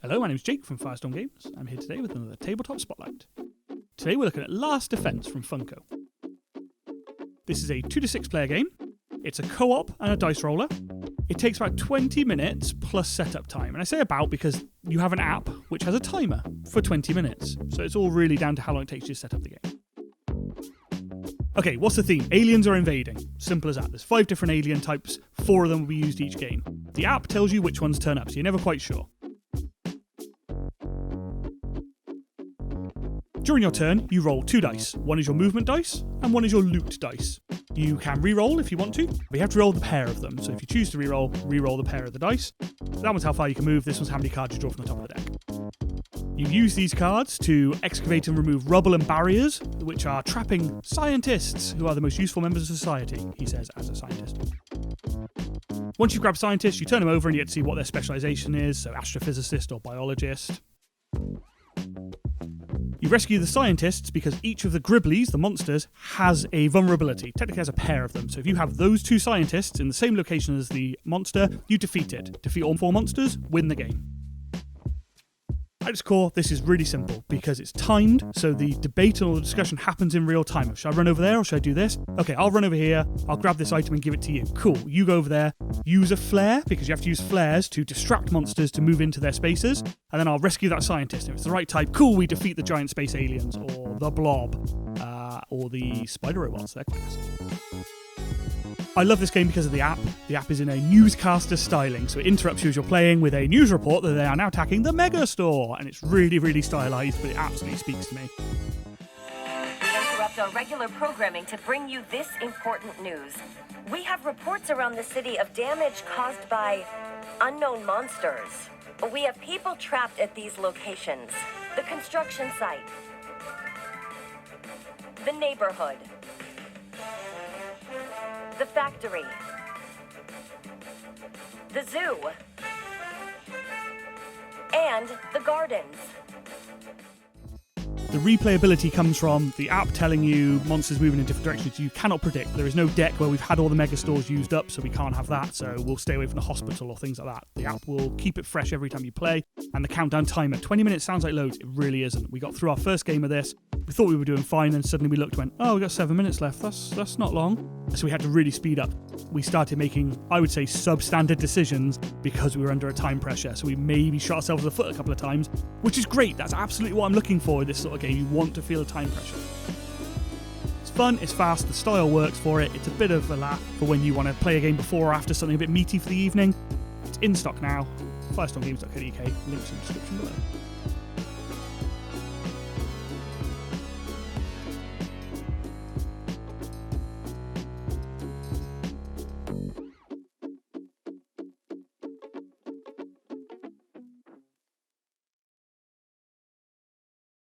Hello, my name's Jake from Firestorm Games. I'm here today with another Tabletop Spotlight. Today we're looking at Last Defense from Funko. This is a 2-6 player game. It's a co-op and a dice roller. It takes about 20 minutes plus setup time. And I say about because you have an app which has a timer for 20 minutes. So it's all really down to how long it takes you to set up the game. Okay, what's the theme? Aliens are invading. Simple as that. There's 5 different alien types. 4 of them will be used each game. The app tells you which ones turn up, so you're never quite sure. During your turn, you roll 2 dice. One is your movement dice, and one is your loot dice. You can re-roll if you want to, but you have to roll the pair of them. So if you choose to re-roll the pair of the dice. That one's how far you can move, this one's how many cards you draw from the top of the deck. You use these cards to excavate and remove rubble and barriers, which are trapping scientists, who are the most useful members of society, he says as a scientist. Once you grab scientists, you turn them over and you get to see what their specialisation is, so astrophysicist or biologist. You rescue the scientists because each of the gribblies, the monsters, has a vulnerability. Technically has a pair of them. So if you have those 2 scientists in the same location as the monster, you defeat it. Defeat all 4 monsters, win the game. At its core, this is really simple because it's timed, so the debate and all the discussion happens in real time. Should I run over there or should I do this? Okay, I'll run over here, I'll grab this item and give it to you. Cool, you go over there, use a flare, because you have to use flares to distract monsters to move into their spaces, and then I'll rescue that scientist. If it's the right type, cool, we defeat the giant space aliens, or the blob, or the spider robots, they're classic. I love this game because of the app. The app is in a newscaster styling, so it interrupts you as you're playing with a news report that they are now attacking the mega store, and it's really, really stylized, but it absolutely speaks to me. We interrupt our regular programming to bring you this important news. We have reports around the city of damage caused by unknown monsters. We have people trapped at these locations. The construction site, the neighborhood, the factory, the zoo, and the gardens. The replayability comes from the app telling you monsters moving in different directions you cannot predict. There is no deck where we've had all the mega stores used up, so we can't have that, so we'll stay away from the hospital or things like that. The app will keep it fresh every time you play, and the countdown timer, 20 minutes sounds like loads, it really isn't. We got through our first game of this, we thought we were doing fine, and suddenly we looked and went, oh, we've got 7 minutes left, that's not long. So we had to really speed up. We started making, I would say, substandard decisions because we were under a time pressure, so we maybe shot ourselves in the foot a couple of times, which is great. That's absolutely what I'm looking for in this sort of game. You want to feel time pressure. It's fun, it's fast, the style works for it. It's a bit of a laugh for when you want to play a game before or after something a bit meaty for the evening. It's in stock now. Firestormgames.co.uk, links in the description below.